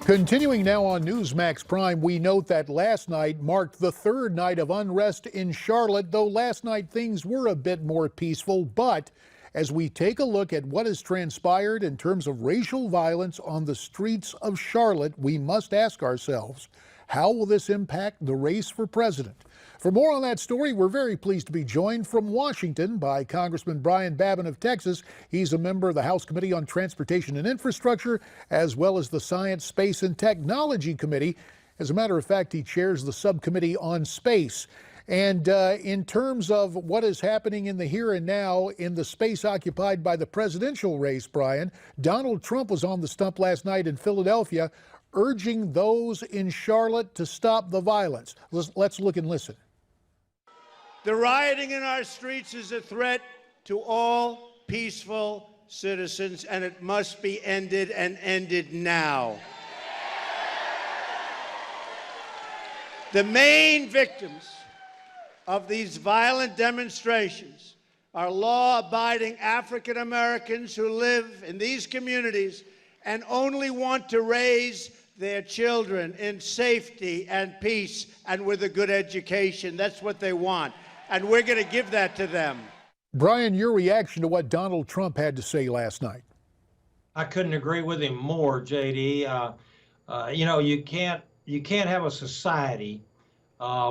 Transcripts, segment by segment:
Continuing now on Newsmax Prime, we note that last night marked the third night of unrest in Charlotte, though last night things were a bit more peaceful. But as we take a look at what has transpired in terms of racial violence on the streets of Charlotte, we must ask ourselves, how will this impact the race for president? For more on that story, we're very pleased to be joined from Washington by Congressman Brian Babin of Texas. He's a member of the House Committee on Transportation and Infrastructure, as well as the Science, Space, and Technology Committee. As a matter of fact, he chairs the Subcommittee on Space. And in terms of what is happening in the here and now in the space occupied by the presidential race, Brian, Donald Trump was on the stump last night in Philadelphia, urging those in Charlotte to stop the violence. Let's look and listen. The rioting in our streets is a threat to all peaceful citizens, and it must be ended, and ended now. The main victims of these violent demonstrations are law-abiding African Americans who live in these communities and only want to raise their children in safety and peace and with a good education. That's what they want. And we're going to give that to them. Brian, your reaction to what Donald Trump had to say last night? I couldn't agree with him more, JD. You can't have a society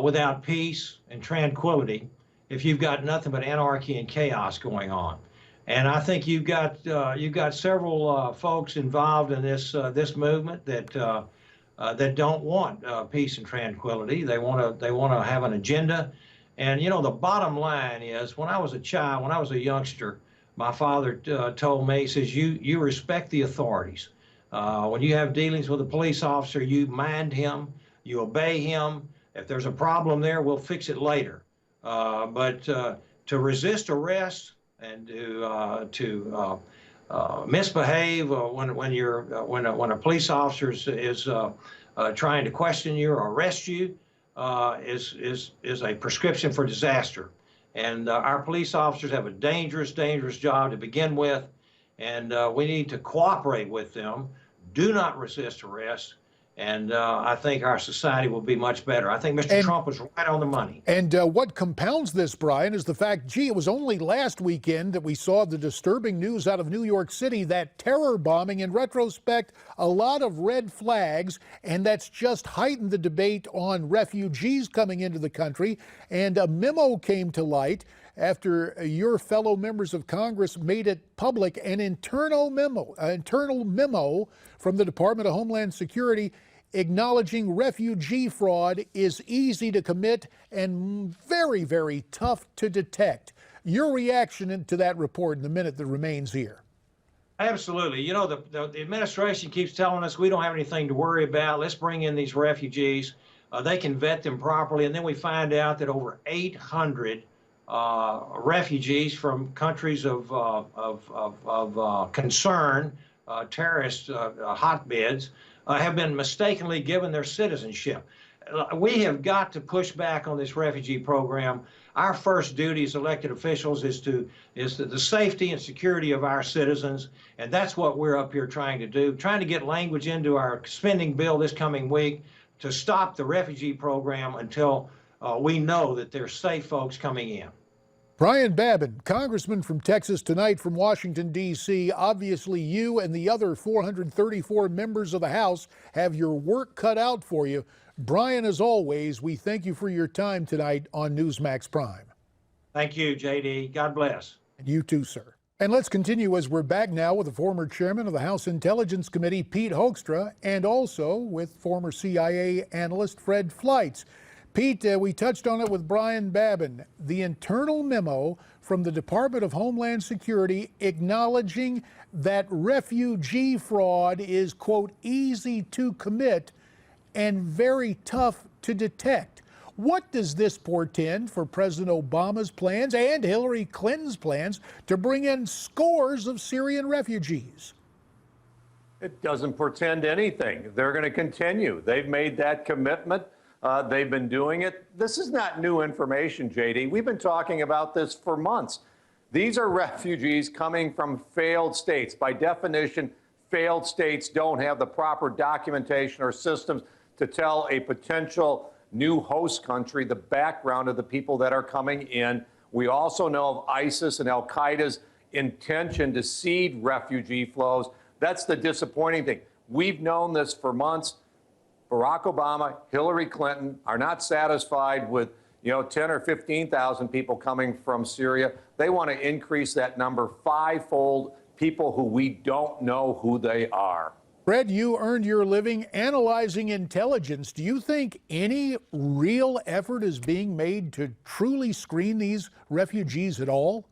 without peace and tranquility if you've got nothing but anarchy and chaos going on. And I think you've got several folks involved in this movement that don't want peace and tranquility. They want to have an agenda. And the bottom line is, when I was a child, when I was a youngster, my father told me, he says, you respect the authorities. When you have dealings with a police officer, you mind him, you obey him. If there's a problem there, we'll fix it later. But to resist arrest and to misbehave when a police officer is trying to question you or arrest you is a prescription for disaster. And our police officers have a dangerous job to begin with, and we need to cooperate with them. Do not resist arrest. And I think our society will be much better. I think Mr. Trump was right on the money. And what compounds this, Brian, is the fact, it was only last weekend that we saw the disturbing news out of New York City, that terror bombing. In retrospect, a lot of red flags, and that's just heightened the debate on refugees coming into the country. And a memo came to light after your fellow members of Congress made it public, an internal memo from the Department of Homeland Security acknowledging refugee fraud is easy to commit and very, very tough to detect. Your reaction to that report in the minute that remains here? Absolutely. The administration keeps telling us we don't have anything to worry about. Let's bring in these refugees. They can vet them properly. And then we find out that over 800 refugees from countries of concern, terrorist hotbeds, have been mistakenly given their citizenship. We have got to push back on this refugee program. Our first duty as elected officials is the safety and security of our citizens, and that's what we're up here trying to do, trying to get language into our spending bill this coming week to stop the refugee program until we know that there's safe folks coming in. Brian Babin, Congressman from Texas, tonight from Washington, D.C. Obviously, you and the other 434 members of the House have your work cut out for you. Brian, as always, we thank you for your time tonight on Newsmax Prime. Thank you, J.D. God bless. And you too, sir. And let's continue as we're back now with the former chairman of the House Intelligence Committee, Pete Hoekstra, and also with former CIA analyst Fred Fleitz. Pete, we touched on it with Brian Babin, the internal memo from the Department of Homeland Security acknowledging that refugee fraud is, quote, easy to commit and very tough to detect. What does this portend for President Obama's plans and Hillary Clinton's plans to bring in scores of Syrian refugees? It doesn't portend anything. They're going to continue. They've made that commitment. They've been doing it. This is not new information, JD. We've been talking about this for months. These are refugees coming from failed states. By definition, failed states don't have the proper documentation or systems to tell a potential new host country the background of the people that are coming in. We also know of ISIS and al-Qaeda's intention to seed refugee flows. That's the disappointing thing. We've known this for months. Barack Obama, Hillary Clinton are not satisfied with 10 or 15,000 people coming from Syria. They want to increase that number fivefold, people who we don't know who they are. Fred, you earned your living analyzing intelligence. Do you think any real effort is being made to truly screen these refugees at all?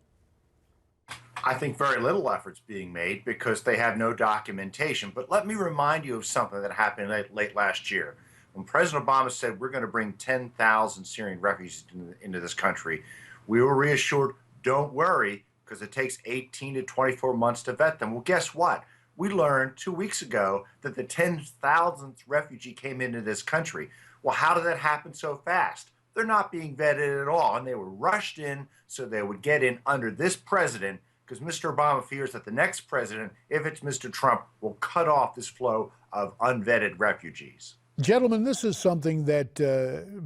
I think very little effort's being made because they have no documentation. But let me remind you of something that happened late last year. When President Obama said we're going to bring 10,000 Syrian refugees into this country, we were reassured, don't worry, because it takes 18 to 24 months to vet them. Well, guess what? We learned 2 weeks ago that the 10,000th refugee came into this country. Well, how did that happen so fast? They're not being vetted at all, and they were rushed in so they would get in under this president, because Mr. Obama fears that the next president, if it's Mr. Trump, will cut off this flow of unvetted refugees. Gentlemen, this is something that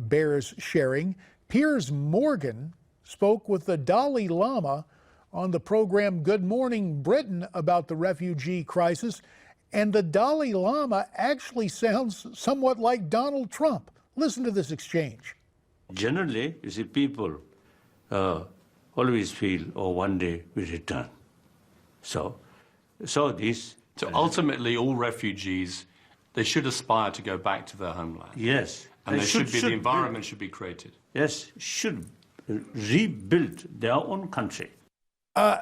bears sharing. Piers Morgan spoke with the Dalai Lama on the program Good Morning Britain about the refugee crisis, and the Dalai Lama actually sounds somewhat like Donald Trump. Listen to this exchange. Generally, you see, people always feel, oh, one day we return. So ultimately, all refugees, they should aspire to go back to their homeland. Yes. And the environment should be created. Yes, should rebuild their own country.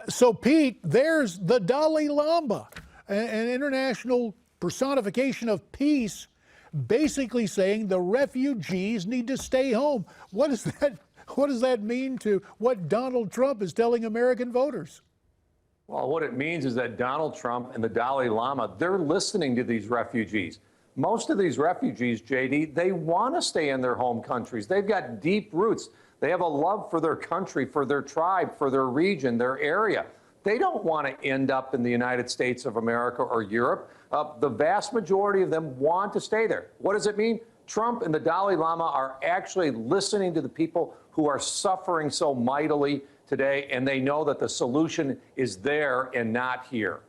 So, Pete, there's the Dalai Lama, an international personification of peace, basically saying the refugees need to stay home. What does that mean to what Donald Trump is telling American voters? Well, what it means is that Donald Trump and the Dalai Lama, they're listening to these refugees. Most of these refugees, JD, they want to stay in their home countries. They've got deep roots. They have a love for their country, for their tribe, for their region, their area. They don't want to end up in the United States of America or Europe. The vast majority of them want to stay there. What does it mean? Trump and the Dalai Lama are actually listening to the people who are suffering so mightily today, and they know that the solution is there and not here.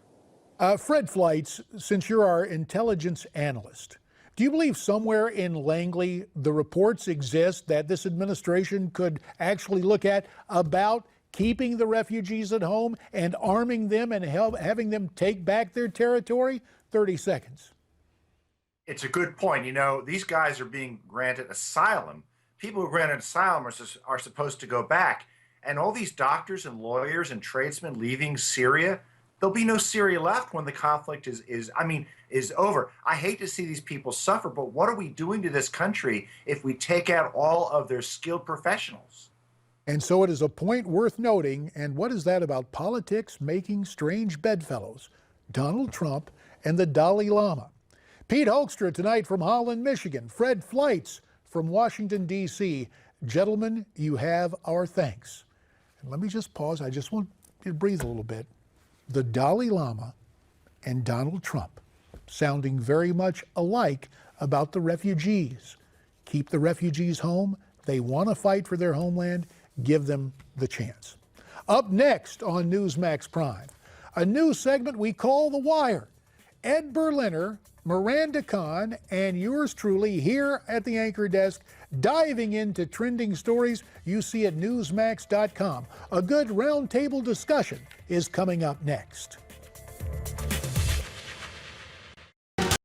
Fred Fleitz, since you're our intelligence analyst, do you believe somewhere in Langley the reports exist that this administration could actually look at about keeping the refugees at home and arming them and having them take back their territory? 30 seconds. It's a good point. These guys are being granted asylum. People who are granted asylum are supposed to go back. And all these doctors and lawyers and tradesmen leaving Syria, there'll be no Syria left when the conflict is over. I hate to see these people suffer, but what are we doing to this country if we take out all of their skilled professionals? And so it is a point worth noting. And what is that about politics making strange bedfellows? Donald Trump and the Dalai Lama. Pete Hoekstra tonight from Holland, Michigan. Fred Fleitz from Washington, D.C. Gentlemen, you have our thanks. And let me just pause. I just want you to breathe a little bit. The Dalai Lama and Donald Trump sounding very much alike about the refugees. Keep the refugees home. They want to fight for their homeland. Give them the chance. Up next on Newsmax Prime, a new segment we call The Wire. Ed Berliner, Miranda Kahn, and yours truly here at the anchor desk, diving into trending stories you see at Newsmax.com. A good roundtable discussion is coming up next.